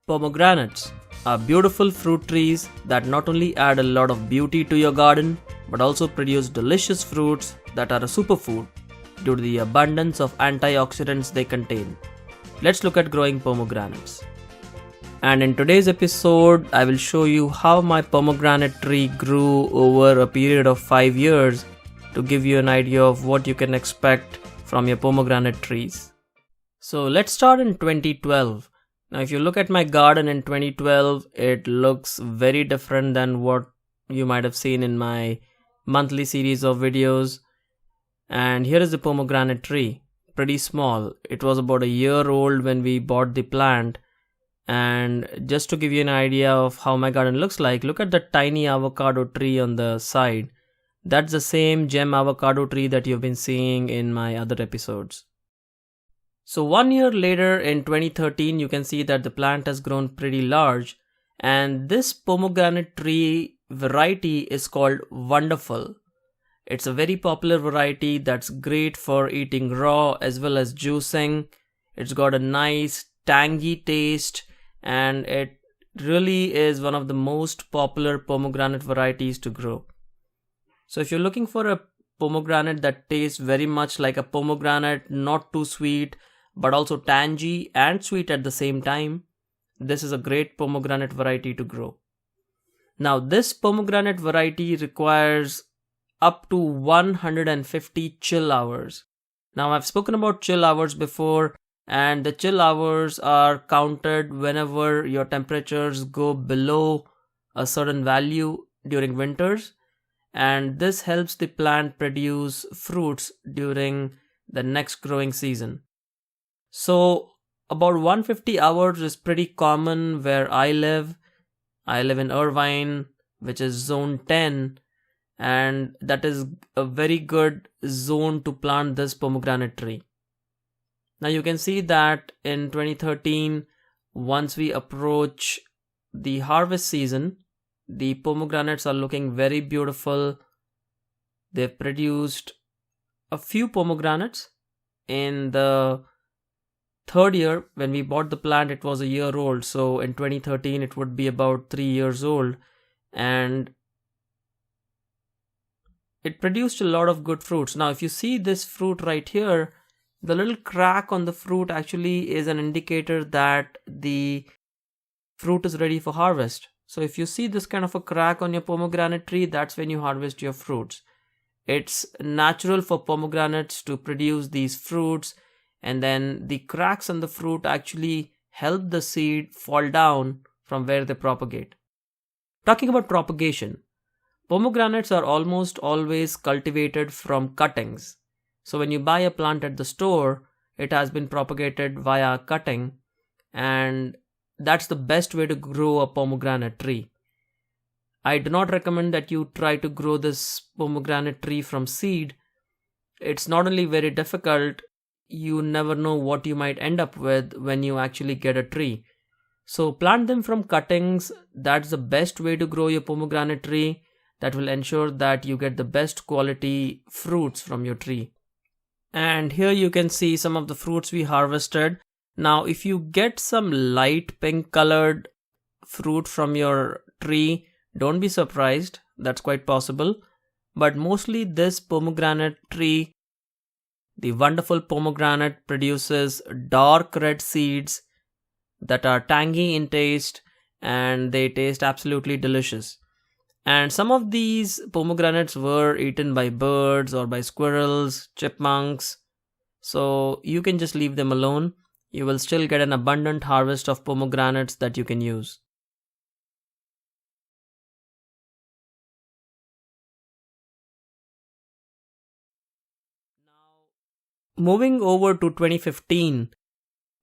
Pomegranates are beautiful fruit trees that not only add a lot of beauty to your garden but also produce delicious fruits that are a superfood due to the abundance of antioxidants they contain. Let's look at growing pomegranates. And in today's episode, I will show you how my pomegranate tree grew over a period of 5 years to give you an idea of what you can expect from your pomegranate trees. So let's start in 2012. Now if you look at my garden in 2012, it looks very different than what you might have seen in my monthly series of videos. And here is the pomegranate tree, pretty small. It was about a year old when we bought the plant. And just to give you an idea of how my garden looks like, look at the tiny avocado tree on the side. That's the same gem avocado tree that you've been seeing in my other episodes. So 1 year later in 2013, you can see that the plant has grown pretty large, and this pomegranate tree variety is called Wonderful. It's a very popular variety that's great for eating raw as well as juicing. It's got a nice tangy taste, and it really is one of the most popular pomegranate varieties to grow. So if you're looking for a pomegranate that tastes very much like a pomegranate, not too sweet, but also tangy and sweet at the same time, this is a great pomegranate variety to grow. Now this pomegranate variety requires up to 150 chill hours. Now I've spoken about chill hours before, and the chill hours are counted whenever your temperatures go below a certain value during winters, and this helps the plant produce fruits during the next growing season. So about 150 hours is pretty common where I live. I live in Irvine, which is zone 10, and that is a very good zone to plant this pomegranate tree. Now you can see that in 2013, once we approach the harvest season, the pomegranates are looking very beautiful. They've produced a few pomegranates. In the third year, when we bought the plant, it was a year old. So in 2013, it would be about 3 years old. And it produced a lot of good fruits. Now, if you see this fruit right here, the little crack on the fruit actually is an indicator that the fruit is ready for harvest. So if you see this kind of a crack on your pomegranate tree, that's when you harvest your fruits. It's natural for pomegranates to produce these fruits, and then the cracks on the fruit actually help the seed fall down from where they propagate. Talking about propagation, pomegranates are almost always cultivated from cuttings. So when you buy a plant at the store, it has been propagated via cutting, and that's the best way to grow a pomegranate tree. I do not recommend that you try to grow this pomegranate tree from seed. It's not only very difficult, you never know what you might end up with when you actually get a tree. So plant them from cuttings. That's the best way to grow your pomegranate tree. That will ensure that you get the best quality fruits from your tree. And here you can see some of the fruits we harvested. Now if you get some light pink colored fruit from your tree, don't be surprised, that's quite possible. But mostly this pomegranate tree, the Wonderful pomegranate, produces dark red seeds that are tangy in taste, and they taste absolutely delicious. And some of these pomegranates were eaten by birds or by squirrels, chipmunks, so you can just leave them alone. You will still get an abundant harvest of pomegranates that you can use. Now, moving over to 2015,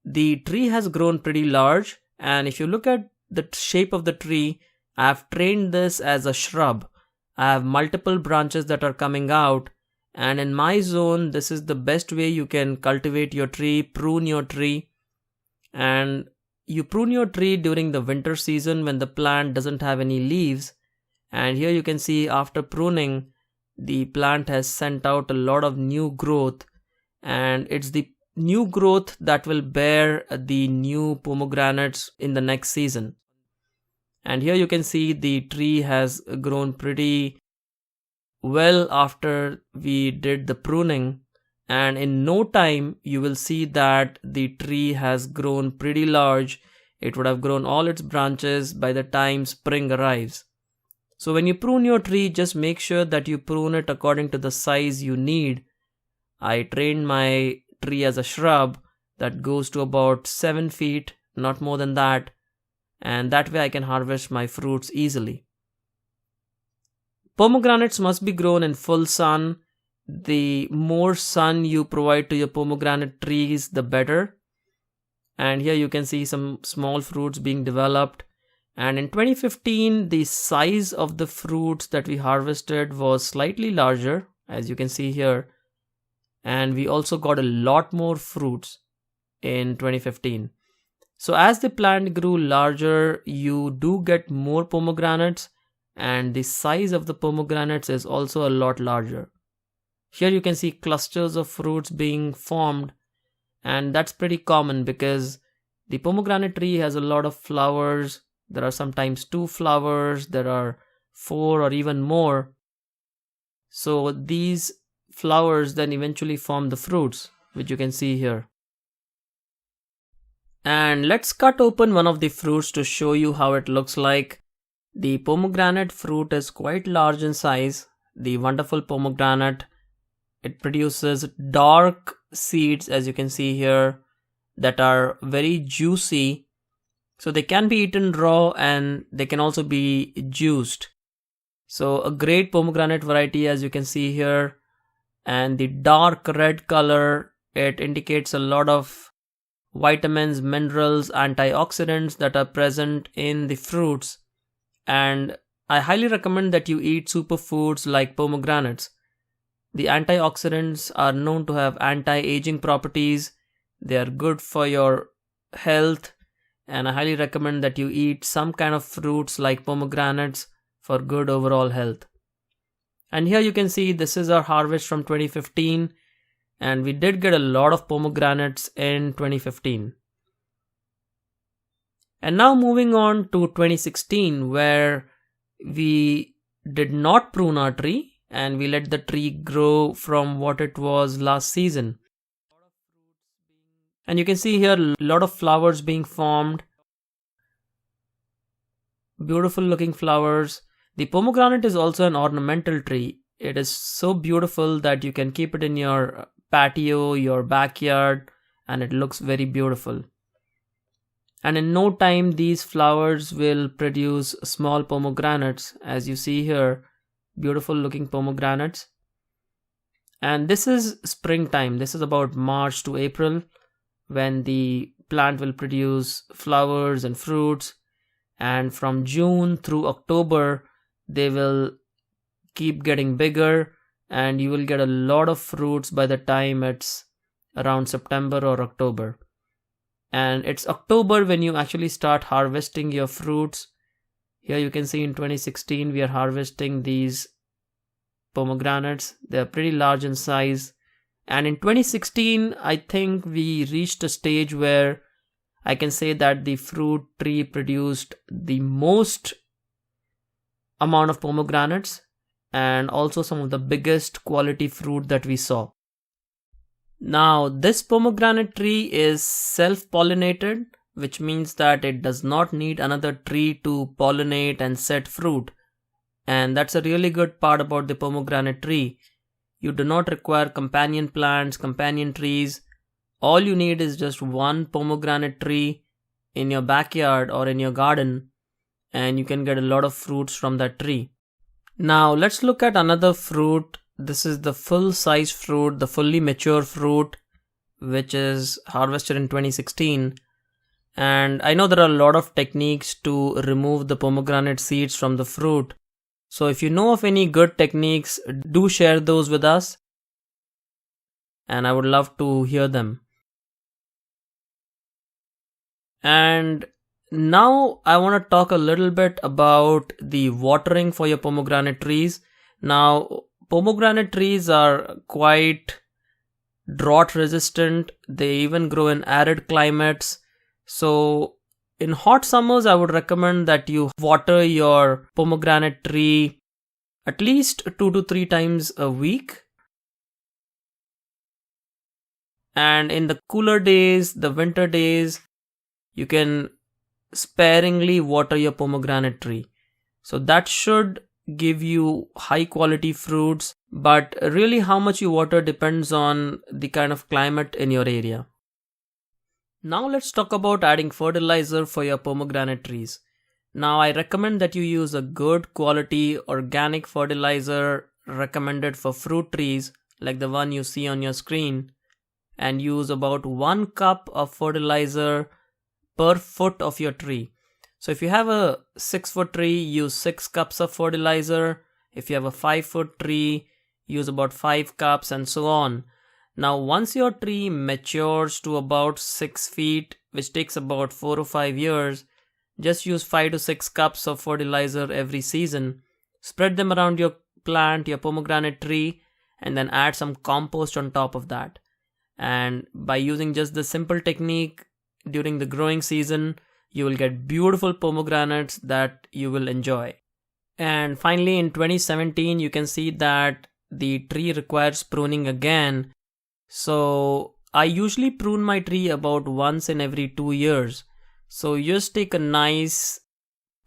the tree has grown pretty large, and if you look at the shape of the tree, I have trained this as a shrub. I have multiple branches that are coming out, and in my zone, this is the best way you can cultivate your tree, prune your tree. And you prune your tree during the winter season when the plant doesn't have any leaves. And here you can see after pruning, the plant has sent out a lot of new growth, and it's the new growth that will bear the new pomegranates in the next season. And here you can see the tree has grown pretty well after we did the pruning, and in no time you will see that the tree has grown pretty large. It would have grown all its branches by the time spring arrives. So when you prune your tree, just make sure that you prune it according to the size you need. I trained my tree as a shrub that goes to about 7 feet, not more than that, and that way I can harvest my fruits easily. Pomegranates must be grown in full sun. The more sun you provide to your pomegranate trees, the better. And here you can see some small fruits being developed. And in 2015, the size of the fruits that we harvested was slightly larger, as you can see here. And we also got a lot more fruits in 2015. So as the plant grew larger, you do get more pomegranates, and the size of the pomegranates is also a lot larger. Here you can see clusters of fruits being formed, and that's pretty common because the pomegranate tree has a lot of flowers. There are sometimes 2 flowers, there are 4 or even more. So these flowers then eventually form the fruits, which you can see here. And let's cut open one of the fruits to show you how it looks like. The pomegranate fruit is quite large in size. The wonderful pomegranate, it produces dark seeds, as you can see here, that are very juicy. So they can be eaten raw and they can also be juiced. So a great pomegranate variety, as you can see here. And the dark red color, it indicates a lot of vitamins, minerals, antioxidants that are present in the fruits. And I highly recommend that you eat superfoods like pomegranates. The antioxidants are known to have anti-aging properties. They are good for your health, and I highly recommend that you eat some kind of fruits like pomegranates for good overall health. And here you can see this is our harvest from 2015, and we did get a lot of pomegranates in 2015. And now moving on to 2016, where we did not prune our tree and we let the tree grow from what it was last season. And you can see here a lot of flowers being formed. Beautiful looking flowers. The pomegranate is also an ornamental tree. It is so beautiful that you can keep it in your patio, your backyard, and it looks very beautiful. And in no time, these flowers will produce small pomegranates, as you see here. Beautiful looking pomegranates. And this is springtime. This is about March to April, when the plant will produce flowers and fruits. And from June through October, they will keep getting bigger, and you will get a lot of fruits by the time it's around September or October. And it's October when you actually start harvesting your fruits. Here you can see in 2016 we are harvesting these pomegranates. They are pretty large in size. And in 2016, I think we reached a stage where I can say that the fruit tree produced the most amount of pomegranates and also some of the biggest quality fruit that we saw. Now, this pomegranate tree is self-pollinated, which means that it does not need another tree to pollinate and set fruit. And that's a really good part about the pomegranate tree. You do not require companion plants, companion trees. All you need is just one pomegranate tree in your backyard or in your garden, and you can get a lot of fruits from that tree. Now, let's look at another fruit. This is the full-size fruit, the fully mature fruit, which is harvested in 2016. And I know there are a lot of techniques to remove the pomegranate seeds from the fruit. So if you know of any good techniques, do share those with us, and I would love to hear them. And now I want to talk a little bit about the watering for your pomegranate trees. Now, pomegranate trees are quite drought resistant. They even grow in arid climates. So in hot summers, I would recommend that you water your pomegranate tree at least 2 to 3 times a week. And in the cooler days, the winter days, you can sparingly water your pomegranate tree. So that should give you high quality fruits, but really how much you water depends on the kind of climate in your area. Now let's talk about adding fertilizer for your pomegranate trees. Now I recommend that you use a good quality organic fertilizer recommended for fruit trees like the one you see on your screen, and use about 1 cup of fertilizer per foot of your tree. So if you have a 6-foot tree, use 6 cups of fertilizer. If you have a 5-foot tree, use about 5 cups, and so on. Now once your tree matures to about 6 feet, which takes about 4 or 5 years, just use 5 to 6 cups of fertilizer every season. Spread them around your plant, your pomegranate tree, and then add some compost on top of that. And by using just this simple technique during the growing season, you will get beautiful pomegranates that you will enjoy. And finally, in 2017, you can see that the tree requires pruning again. So I usually prune my tree about once in every 2 years. So you just take a nice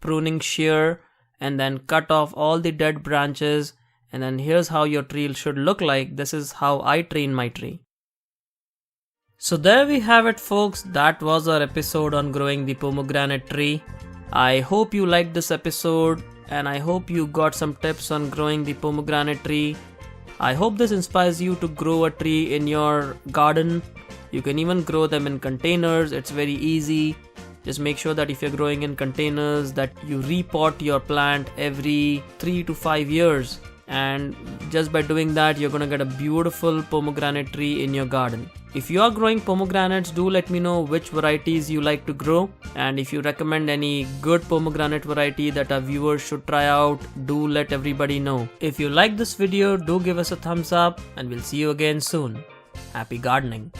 pruning shear and then cut off all the dead branches, and then here's how your tree should look like. This is how I train my tree. So there we have it, folks. That was our episode on growing the pomegranate tree. I hope you liked this episode, and I hope you got some tips on growing the pomegranate tree. I hope this inspires you to grow a tree in your garden. You can even grow them in containers. It's very easy. Just make sure that if you're growing in containers, that you repot your plant every 3 to 5 years. And just by doing that, you're gonna get a beautiful pomegranate tree in your garden. If you are growing pomegranates, do let me know which varieties you like to grow, and if you recommend any good pomegranate variety that our viewers should try out, do let everybody know. If you like this video, do give us a thumbs up, and we'll see you again soon. Happy gardening!